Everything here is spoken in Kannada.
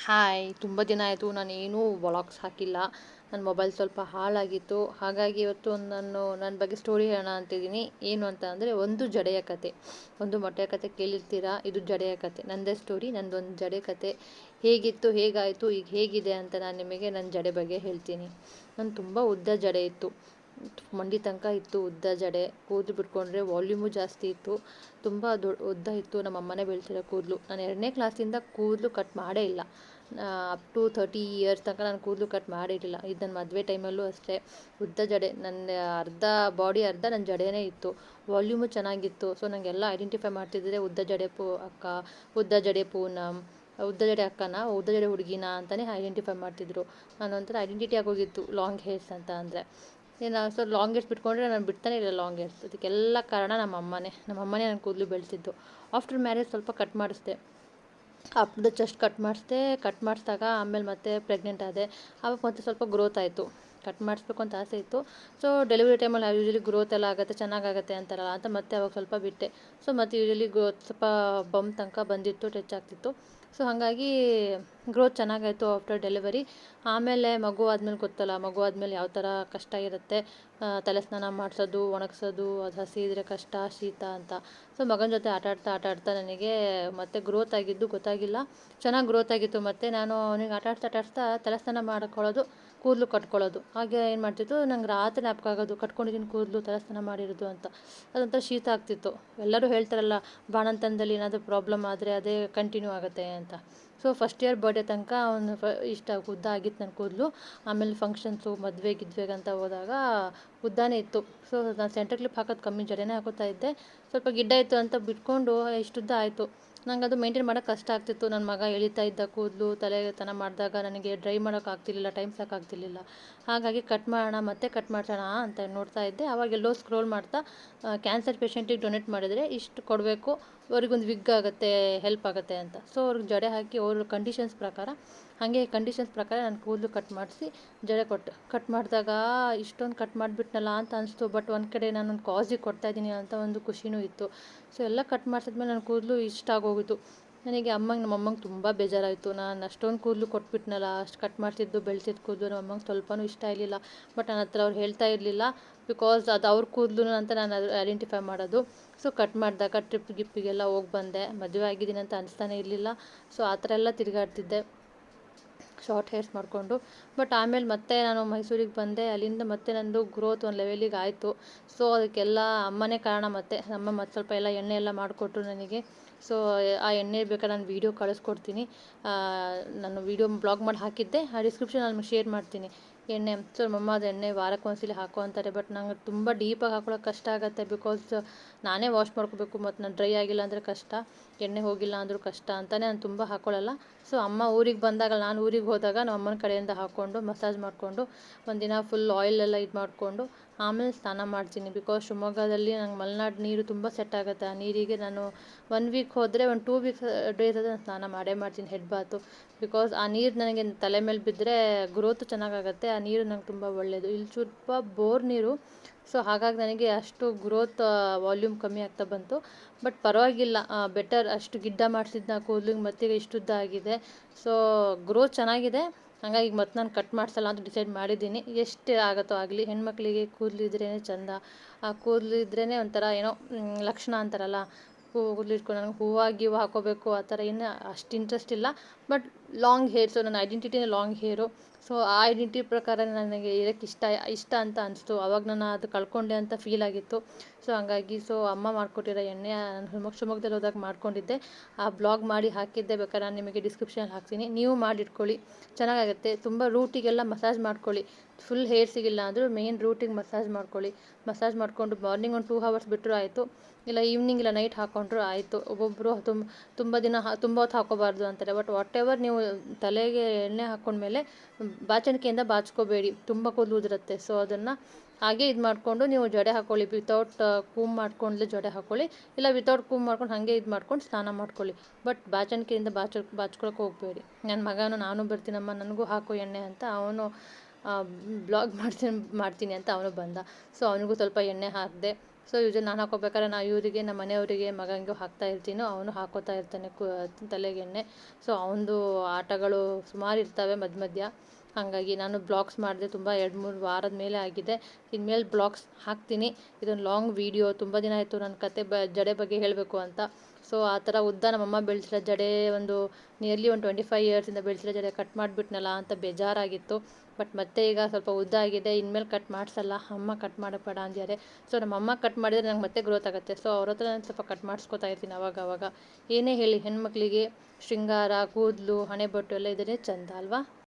ಹಾಯ್! ತುಂಬ ದಿನ ಆಯಿತು ನಾನೇನೂ ವ್ಲಾಗ್ಸ್ ಹಾಕಿಲ್ಲ. ನನ್ನ ಮೊಬೈಲ್ ಸ್ವಲ್ಪ ಹಾಳಾಗಿತ್ತು. ಹಾಗಾಗಿ ಇವತ್ತು ನನ್ನ ಬಗ್ಗೆ ಸ್ಟೋರಿ ಹೇಳೋಣ ಅಂತಿದ್ದೀನಿ. ಏನು ಅಂತ ಅಂದರೆ ಒಂದು ಜಡೆಯ ಕತೆ. ಒಂದು ಮೊಟ್ಟೆಯ ಕತೆ ಕೇಳಿರ್ತೀರಾ, ಇದು ಜಡೆಯ ಕತೆ. ನನ್ನದೇ ಸ್ಟೋರಿ, ನಂದೊಂದು ಜಡೆ ಕತೆ. ಹೇಗಿತ್ತು, ಹೇಗಾಯಿತು, ಈಗ ಹೇಗಿದೆ ಅಂತ ನಾನು ನಿಮಗೆ ನನ್ನ ಜಡೆ ಬಗ್ಗೆ ಹೇಳ್ತೀನಿ. ನಾನು ತುಂಬ ಉದ್ದ ಜಡೆ ಇತ್ತು. ಮಂಡಿ ತನಕ ಇತ್ತು ಉದ್ದ ಜಡೆ. ಕೂದಲು ಬಿಟ್ಕೊಂಡ್ರೆ ವಾಲ್ಯೂಮು ಜಾಸ್ತಿ ಇತ್ತು. ತುಂಬ ಉದ್ದ ಇತ್ತು. ನಮ್ಮ ಅಮ್ಮನೇ ಬೆಳೆಸಿರೋ ಕೂದಲು. ನಾನು 2ನೇ ಕ್ಲಾಸಿಂದ ಕೂದಲು ಕಟ್ ಮಾಡೇ ಇಲ್ಲ. ಅಪ್ ಟು 30 ಇಯರ್ಸ್ ತನಕ ನಾನು ಕೂದಲು ಕಟ್ ಮಾಡಿರಲಿಲ್ಲ. ಇದು ನನ್ನ ಮದುವೆ ಟೈಮಲ್ಲೂ ಅಷ್ಟೇ ಉದ್ದ ಜಡೆ. ನನ್ನ ಅರ್ಧ ಬಾಡಿ ಅರ್ಧ ನನ್ನ ಜಡೆನೇ ಇತ್ತು. ವಾಲ್ಯೂಮು ಚೆನ್ನಾಗಿತ್ತು. ಸೊ ನನಗೆಲ್ಲ ಐಡೆಂಟಿಫೈ ಮಾಡ್ತಿದ್ದರೆ ಉದ್ದ ಜಡೆ ಅಕ್ಕ, ಉದ್ದ ಜಡೆ ಪೂನಮ್, ಉದ್ದ ಜಡೆ ಅಕ್ಕನ, ಉದ್ದ ಜಡೆ ಹುಡುಗಿನ ಅಂತಲೇ ಐಡೆಂಟಿಫೈ ಮಾಡ್ತಿದ್ರು. ನಾನೊಂಥರ ಐಡೆಂಟಿಟಿ ಆಗೋಗಿತ್ತು ಲಾಂಗ್ ಹೇರ್ಸ್ ಅಂತ ಅಂದರೆ. ಸೊ ಲಾಂಗ್ ಹೇರ್ಸ್ ಬಿಟ್ಕೊಂಡ್ರೆ ನಾನು ಬಿಡ್ತಾನೆ ಇಲ್ಲ ಲಾಂಗ್ ಹೇರ್ಸ್. ಅದಕ್ಕೆಲ್ಲ ಕಾರಣ ನಮ್ಮ ಅಮ್ಮನೇ ನನ್ನ ಕೂದಲು ಬೆಳೆಸಿದ್ದು. ಆಫ್ಟರ್ ಮ್ಯಾರೇಜ್ ಸ್ವಲ್ಪ ಕಟ್ ಮಾಡಿಸ್ದೆ. ಅಪ್ ದ ಚೆಸ್ಟ್ ಕಟ್ ಮಾಡಿಸಿದಾಗ ಆಮೇಲೆ ಮತ್ತೆ ಪ್ರೆಗ್ನೆಂಟ್ ಆದೆ. ಆವಾಗ ಮತ್ತೆ ಸ್ವಲ್ಪ ಗ್ರೋತ್ ಆಯಿತು. ಕಟ್ ಮಾಡಿಸ್ಬೇಕು ಅಂತ ಆಸೆ ಇತ್ತು. ಸೊ ಡೆಲಿವರಿ ಟೈಮಲ್ಲಿ ಯೂಶ್ವಲಿ ಗ್ರೋತ್ ಎಲ್ಲ ಆಗುತ್ತೆ, ಚೆನ್ನಾಗಾಗುತ್ತೆ ಅಂತಾರಲ್ಲ ಅಂತ ಮತ್ತೆ ಅವಾಗ ಸ್ವಲ್ಪ ಬಿಟ್ಟೆ. ಸೊ ಮತ್ತು ಯೂಶ್ವಲಿ ಗ್ರೋತ್ ಸ್ವಲ್ಪ ಬಮ್ ತನಕ ಬಂದಿತ್ತು, ಟಚ್ ಆಗ್ತಿತ್ತು. ಸೊ ಹಾಗಾಗಿ ಗ್ರೋತ್ ಚೆನ್ನಾಗಾಯಿತು ಆಫ್ಟರ್ ಡೆಲಿವರಿ. ಆಮೇಲೆ ಮಗು ಆದಮೇಲೆ ಗೊತ್ತಲ್ಲ, ಮಗು ಆದಮೇಲೆ ಯಾವ ಥರ ಕಷ್ಟ ಇರುತ್ತೆ. ತಲೆ ಸ್ನಾನ ಮಾಡಿಸೋದು, ಒಣಗಿಸೋದು, ಅದು ಹಸಿ ಇದ್ದರೆ ಕಷ್ಟ, ಶೀತ ಅಂತ. ಸೊ ಮಗನ ಜೊತೆ ಆಟಾಡ್ತಾ ನನಗೆ ಮತ್ತೆ ಗ್ರೋತ್ ಆಗಿದ್ದು ಗೊತ್ತಾಗಿಲ್ಲ. ಚೆನ್ನಾಗಿ ಗ್ರೋತ್ ಆಗಿತ್ತು. ಮತ್ತು ನಾನು ಅವನಿಗೆ ಆಟಾಡ್ತಾ ತಲೆ ಸ್ನಾನ ಮಾಡ್ಕೊಳ್ಳೋದು, ಕೂದಲು ಕಟ್ಕೊಳ್ಳೋದು. ಹಾಗೆ ಏನು ಮಾಡ್ತಿತ್ತು, ನಂಗೆ ರಾತ್ರಿ ಜ್ಞಾಪಕ ಕಟ್ಕೊಂಡಿದ್ದೀನಿ ಕೂದಲು, ತಲೆ ಸ್ನಾನ ಮಾಡಿರೋದು ಅಂತ. ಅದೊಂಥರ ಶೀತ ಆಗ್ತಿತ್ತು. ಎಲ್ಲರೂ ಹೇಳ್ತಾರಲ್ಲ, ಬಾಣಂತನದಲ್ಲಿ ಏನಾದರೂ ಪ್ರಾಬ್ಲಮ್ ಆದರೆ ಅದೇ ಕಂಟಿನ್ಯೂ ಆಗುತ್ತೆ ಅಂತ. ಸೊ ಫಸ್ಟ್ ಇಯರ್ ಬರ್ಡೇ ತನಕ ಅವನು ಇಷ್ಟ ಉದ್ದ ಆಗಿತ್ತು ನನ್ನ ಕೂದಲು. ಆಮೇಲೆ ಫಂಕ್ಷನ್ಸು, ಮದುವೆಗೆ ಅಂತ ಹೋದಾಗ ಉದ್ದಾನೇ ಇತ್ತು. ಸೊ ನಾನು ಸೆಂಟರ್ ಕ್ಲಿಪ್ ಹಾಕೋದು ಕಮ್ಮಿ, ಜಡೆನೇ ಹಾಕೋತಾ ಇದ್ದೆ. ಸ್ವಲ್ಪ ಗಿಡ್ಡ ಇತ್ತು ಅಂತ ಬಿಟ್ಕೊಂಡು ಇಷ್ಟುದ್ದ ಆಯಿತು. ನಂಗೆ ಅದು ಮೇಂಟೈನ್ ಮಾಡೋಕ್ಕೆ ಕಷ್ಟ ಆಗ್ತಿತ್ತು. ನನ್ನ ಮಗ ಎಳಿತಾ ಇದ್ದ ಕೂದಲು, ತಲೆ ತನ ಮಾಡಿದಾಗ ನನಗೆ ಡ್ರೈ ಮಾಡೋಕ್ಕಾಗ್ತಿರ್ಲಿಲ್ಲ, ಟೈಮ್ ಸಾಕಾಗ್ತಿರ್ಲಿಲ್ಲ. ಹಾಗಾಗಿ ಕಟ್ ಮಾಡೋಣ, ಮತ್ತೆ ಕಟ್ ಮಾಡ್ಸೋಣ ಅಂತ ನೋಡ್ತಾ ಇದ್ದೆ. ಆವಾಗೆಲ್ಲೋ ಸ್ಕ್ರೋಲ್ ಮಾಡ್ತಾ ಕ್ಯಾನ್ಸರ್ ಪೇಷಂಟಿಗೆ ಡೊನೇಟ್ ಮಾಡಿದರೆ ಇಷ್ಟು ಕೊಡಬೇಕು, ಅವ್ರಿಗೊಂದು ವಿಗ್ ಆಗುತ್ತೆ, ಹೆಲ್ಪ್ ಆಗುತ್ತೆ ಅಂತ. ಸೊ ಅವ್ರಿಗೆ ಜಡೆ ಹಾಕಿ ಅವ್ರ ಕಂಡೀಷನ್ಸ್ ಪ್ರಕಾರ ನಾನು ಕೂದಲು ಕಟ್ ಮಾಡಿಸಿ ಜಡೆ ಕಟ್ ಮಾಡಿದಾಗ ಇಷ್ಟೊಂದು ಕಟ್ ಮಾಡಿಬಿಟ್ನಲ್ಲ ಅಂತ ಅನಿಸ್ತು. ಬಟ್ ಒಂದು ಕಡೆ ನಾನೊಂದು ಕಾಸಿಗೆ ಕೊಡ್ತಾಯಿದ್ದೀನಿ ಅಂತ ಒಂದು ಖುಷಿನೂ ಇತ್ತು. ಸೊ ಎಲ್ಲ ಕಟ್ ಮಾಡಿಸಿದ್ಮೇಲೆ ನನ್ನ ಕೂದಲು ಇಷ್ಟ ಆಗೋಗಿತ್ತು ನನಗೆ. ನಮ್ಮಮ್ಮಂಗೆ ತುಂಬ ಬೇಜಾರಾಯಿತು. ನಾನು ಅಷ್ಟೊಂದು ಕೂದಲು ಕೊಟ್ಬಿಟ್ನಲ್ಲ, ಅಷ್ಟು ಕಟ್ ಮಾಡಿಸಿದ್ದು ಬೆಳೆಸಿದ ಕೂದಲು ನಮ್ಮಮ್ಮಂಗೆ ಸ್ವಲ್ಪನೂ ಇಷ್ಟ ಇರಲಿಲ್ಲ. ಬಟ್ ನನ್ನ ಹತ್ರ ಅವ್ರು ಹೇಳ್ತಾ ಇರಲಿಲ್ಲ, ಬಿಕಾಸ್ ಅದು ಅವ್ರ ಕೂದಲು ಅಂತ ನಾನು ಐಡೆಂಟಿಫೈ ಮಾಡೋದು. ಸೊ ಕಟ್ ಮಾಡಿದಾಗ ಗಿಪ್ಪಿಗೆಲ್ಲ ಹೋಗಿ ಬಂದೆ. ಮದುವೆ ಆಗಿದ್ದೀನಿ ಅಂತ ಅನಿಸ್ತಾನೆ ಇರಲಿಲ್ಲ. ಸೊ ಆ ಥರ ಎಲ್ಲ ತಿರುಗಾಡ್ತಿದ್ದೆ ಶಾರ್ಟ್ ಹೇರ್ಸ್ ಮಾಡಿಕೊಂಡು. ಬಟ್ ಆಮೇಲೆ ಮತ್ತೆ ನಾನು ಮೈಸೂರಿಗೆ ಬಂದೆ. ಅಲ್ಲಿಂದ ಮತ್ತೆ ನಂದು ಗ್ರೋತ್ ಒಂದು ಲೆವೆಲಿಗೆ ಆಯಿತು. ಸೊ ಅದಕ್ಕೆಲ್ಲ ಅಮ್ಮನೇ ಕಾರಣ. ಅಮ್ಮ ಮತ್ತು ಸ್ವಲ್ಪ ಎಲ್ಲ ಎಣ್ಣೆ ಎಲ್ಲ ಮಾಡಿಕೊಟ್ರು ನನಗೆ. ಸೊ ಆ ಎಣ್ಣೆ ಬೇಕಾದ್ರೆ ನಾನು ವೀಡಿಯೋ ಕಳಿಸ್ಕೊಡ್ತೀನಿ. ನಾನು ವೀಡಿಯೋ ಬ್ಲಾಗ್ ಮಾಡಿ ಹಾಕಿದ್ದೆ, ಆ ಡಿಸ್ಕ್ರಿಪ್ಷನ್ ನಿಮ್ಗೆ ಶೇರ್ ಮಾಡ್ತೀನಿ ಎಣ್ಣೆ. ಸೊ ನಮ್ಮಮ್ಮ ಅದು ಎಣ್ಣೆ ವಾರಕ್ಕೆ ಒಂದ್ಸಲ ಹಾಕೋ ಅಂತಾರೆ. ಬಟ್ ನಂಗೆ ತುಂಬ ಡೀಪಾಗಿ ಹಾಕೊಳ್ಳೋಕೆ ಕಷ್ಟ ಆಗುತ್ತೆ. ಬಿಕಾಸ್ ನಾನೇ ವಾಶ್ ಮಾಡ್ಕೋಬೇಕು, ಮತ್ತು ನಾನು ಡ್ರೈ ಆಗಿಲ್ಲ ಅಂದರೆ ಕಷ್ಟ, ಎಣ್ಣೆ ಹೋಗಿಲ್ಲ ಅಂದರೂ ಕಷ್ಟ ಅಂತಲೇ ನಾನು ತುಂಬ ಹಾಕ್ಕೊಳ್ಳಲ್ಲ. ಸೊ ಅಮ್ಮ ಊರಿಗೆ ಬಂದಾಗ, ನಾನು ಊರಿಗೆ ಹೋದಾಗ ನಮ್ಮ ಅಮ್ಮನ ಕಡೆಯಿಂದ ಹಾಕ್ಕೊಂಡು ಮಸಾಜ್ ಮಾಡಿಕೊಂಡು ಒಂದಿನ ಫುಲ್ ಆಯಿಲೆಲ್ಲ ಇದು ಮಾಡಿಕೊಂಡು ಆಮೇಲೆ ಸ್ನಾನ ಮಾಡ್ತೀನಿ. ಬಿಕಾಸ್ ಶಿವಮೊಗ್ಗದಲ್ಲಿ ನಂಗೆ ಮಲೆನಾಡು ನೀರು ತುಂಬ ಸೆಟ್ ಆಗುತ್ತೆ. ಆ ನೀರಿಗೆ ನಾನು 1 ವೀಕ್ ಹೋದರೆ ಒಂದು 2 ವೀಕ್ಸ್ ಡೇಸ್ ಅದು ನಾನು ಸ್ನಾನ ಮಾಡೇ ಮಾಡ್ತೀನಿ, ಹೆಡ್ ಬಾತು. ಬಿಕಾಸ್ ಆ ನೀರು ನನಗೆ ತಲೆ ಮೇಲೆ ಬಿದ್ದರೆ ಗ್ರೋತು ಚೆನ್ನಾಗಾಗುತ್ತೆ. ಆ ನೀರು ನಂಗೆ ತುಂಬ ಒಳ್ಳೆಯದು. ಇಲ್ಲಿ ಸ್ವಲ್ಪ ಬೋರ್ ನೀರು. ಸೊ ಹಾಗಾಗಿ ನನಗೆ ಅಷ್ಟು ಗ್ರೋತ್ ವಾಲ್ಯೂಮ್ ಕಮ್ಮಿ ಆಗ್ತಾ ಬಂತು. ಬಟ್ ಪರವಾಗಿಲ್ಲ, ಬೆಟರ್. ಅಷ್ಟು ಗಿಡ್ಡ ಮಾಡಿಸಿದ್ನ ಕೂದಲಿಗೆ ಮತ್ತೀಗ ಇಷ್ಟುದ್ದ ಆಗಿದೆ. ಸೊ ಗ್ರೋತ್ ಚೆನ್ನಾಗಿದೆ. ಹಾಗಾಗಿ ಮತ್ತೆ ನಾನು ಕಟ್ ಮಾಡಿಸಲ್ಲ ಅಂತ ಡಿಸೈಡ್ ಮಾಡಿದ್ದೀನಿ. ಎಷ್ಟು ಆಗುತ್ತೋ ಆಗಲಿ. ಹೆಣ್ಮಕ್ಳಿಗೆ ಕೂದಲು ಇದ್ರೇ ಚೆಂದ. ಆ ಕೂದಲು ಇದ್ರೇ ಒಂಥರ ಏನೋ ಲಕ್ಷಣ ಅಂತಾರಲ್ಲ, ಕೂದಲು ಇಟ್ಕೊಂಡು ನನಗೆ ಹೂವು ಹಾಕೋಬೇಕು ಆ ಥರ ಏನು ಅಷ್ಟು ಇಂಟ್ರೆಸ್ಟ್ ಇಲ್ಲ. ಬಟ್ ಲಾಂಗ್ ಹೇರ್ಸು, ನನ್ನ ಐಡೆಂಟಿಟಿನೇ ಲಾಂಗ್ ಹೇರು. ಸೊ ಆ ಐಡೆಂಟಿಟಿ ಪ್ರಕಾರ ನನಗೆ ಇರೋಕ್ಕೆ ಇಷ್ಟ ಅಂತ ಅನಿಸ್ತು. ಆವಾಗ ನಾನು ಅದು ಕಳ್ಕೊಂಡೆ ಅಂತ ಫೀಲ್ ಆಗಿತ್ತು. ಸೊ ಹಂಗಾಗಿ ಅಮ್ಮ ಮಾಡಿಕೊಟ್ಟಿರೋ ಎಣ್ಣೆ ನಾನು ಶಿವಮೊಗ್ಗದಲ್ಲಿ ಹೋದಾಗ ಮಾಡ್ಕೊಂಡಿದ್ದೆ. ಆ ಬ್ಲಾಗ್ ಮಾಡಿ ಹಾಕಿದ್ದೆ, ಬೇಕಾದ್ರೆ ನಾನು ನಿಮಗೆ ಡಿಸ್ಕ್ರಿಪ್ಷನಲ್ಲಿ ಹಾಕ್ತೀನಿ, ನೀವು ಮಾಡಿಟ್ಕೊಳ್ಳಿ, ಚೆನ್ನಾಗಾಗುತ್ತೆ. ತುಂಬ ರೂಟಿಗೆಲ್ಲ ಮಸಾಜ್ ಮಾಡ್ಕೊಳ್ಳಿ. ಫುಲ್ ಹೇರ್ಸಿಗಿಲ್ಲ ಅಂದರೂ ಮೇನ್ ರೂಟಿಗೆ ಮಸಾಜ್ ಮಾಡ್ಕೊಳ್ಳಿ. ಮಸಾಜ್ ಮಾಡಿಕೊಂಡು ಮಾರ್ನಿಂಗ್ ಒಂದು 2 ಅವರ್ಸ್ ಬಿಟ್ಟರು ಆಯಿತು, ಇಲ್ಲ ಈವ್ನಿಂಗ್ ಇಲ್ಲ ನೈಟ್ ಹಾಕ್ಕೊಂಡ್ರು ಆಯಿತು. ಒಬ್ಬೊಬ್ಬರು ತುಂಬ ಹೊತ್ತು ಹಾಕೋಬಾರ್ದು ಅಂತಾರೆ. ಬಟ್ ವಾಟ್ ಎವರ್, ನೀವು ತಲೆಗೆ ಎಣ್ಣೆ ಹಾಕ್ಕೊಂಡ್ಮೇಲೆ ಬಾಚಣಿಕೆಯಿಂದ ಬಾಚ್ಕೋಬೇಡಿ, ತುಂಬ ಕೂದಲು ಉದುರುತ್ತೆ. ಸೊ ಅದನ್ನು ಹಾಗೆ ಇದು ಮಾಡಿಕೊಂಡು ನೀವು ಜಡೆ ಹಾಕ್ಕೊಳ್ಳಿ. ವಿತೌಟ್ ಕೂಮ್ ಮಾಡ್ಕೊಂಡ್ಲೆ ಜಡೆ ಹಾಕ್ಕೊಳ್ಳಿ, ಇಲ್ಲ ವಿತೌಟ್ ಕೂಮ್ ಮಾಡ್ಕೊಂಡು ಹಾಗೆ ಇದು ಮಾಡ್ಕೊಂಡು ಸ್ನಾನ ಮಾಡ್ಕೊಳ್ಳಿ. ಬಟ್ ಬಾಚಣಿಕೆಯಿಂದ ಬಾಚ್ಕೊಳಕ್ಕೆ ಹೋಗಬೇಡಿ. ನನ್ನ ಮಗನೂ, ನಾನು ಬರ್ತೀನಮ್ಮ ನನಗೂ ಹಾಕು ಎಣ್ಣೆ ಅಂತ, ಅವನು ಬ್ಲಾಗ್ ಮಾಡ್ತೀನಿ ಅಂತ ಅವನು ಬಂದ. ಸೊ ಅವನಿಗೂ ಸ್ವಲ್ಪ ಎಣ್ಣೆ ಹಾಕಿದೆ. ಸೊ ಯೂಶಲಿ ನಾನು ಹಾಕೋಬೇಕಾದ್ರೆ ನಾವು ಇವರಿಗೆ ನಮ್ಮ ಮನೆಯವರಿಗೆ ಮಗನಿಗೂ ಹಾಕ್ತಾ ಇರ್ತೀನೋ ಅವನು ಹಾಕೋತಾ ಇರ್ತಾನೆ ತಲೆಗೆಣ್ಣೆ. ಸೊ ಅವನದು ಆಟಗಳು ಸುಮಾರು ಇರ್ತವೆ ಮಧ್ಯ ಮಧ್ಯ. ಹಾಗಾಗಿ ನಾನು ಬ್ಲಾಗ್ಸ್ ಮಾಡಿದೆ ತುಂಬ 2-3 ವಾರದ ಮೇಲೆ ಆಗಿದೆ. ಇನ್ಮೇಲೆ ಬ್ಲಾಗ್ಸ್ ಹಾಕ್ತೀನಿ. ಇದೊಂದು ಲಾಂಗ್ ವೀಡಿಯೋ, ತುಂಬ ದಿನ ಆಯಿತು ನನ್ನ ಕತೆ ಜಡೆ ಬಗ್ಗೆ ಹೇಳಬೇಕು ಅಂತ. ಸೊ ಆ ಥರ ಉದ್ದ ನಮ್ಮಮ್ಮ ಬೆಳೆಸಿರೋ ಜಡೆ ಒಂದು ನಿಯರ್ಲಿ ಒಂದು 25 ಇಯರ್ಸಿಂದ ಬೆಳೆಸಿರೋ ಜಡೆ ಕಟ್ ಮಾಡಿಬಿಟ್ನಲ್ಲ ಅಂತ ಬೇಜಾರಾಗಿತ್ತು. ಬಟ್ ಮತ್ತೆ ಈಗ ಸ್ವಲ್ಪ ಉದ್ದ ಆಗಿದೆ, ಇನ್ಮೇಲೆ ಕಟ್ ಮಾಡಿಸಲ್ಲ, ಅಮ್ಮ ಕಟ್ ಮಾಡೋಕ್ಕೆ ಬೇಡ ಅಂದಿದ್ದಾರೆ. ಸೊ ನಮ್ಮಮ್ಮ ಕಟ್ ಮಾಡಿದರೆ ನಂಗೆ ಮತ್ತೆ ಗ್ರೋತ್ ಆಗುತ್ತೆ. ಸೊ ಅವ್ರ ಹತ್ರ ನಾನು ಸ್ವಲ್ಪ ಕಟ್ ಮಾಡಿಸ್ಕೊತಾ ಇರ್ತೀನಿ ಅವಾಗ. ಏನೇ ಹೇಳಿ, ಹೆಣ್ಮಕ್ಳಿಗೆ ಶೃಂಗಾರ, ಕೂದಲು, ಹಣೆಬೊಟ್ಟು ಎಲ್ಲ ಇದ್ದರೆ ಚಂದ ಅಲ್ವಾ.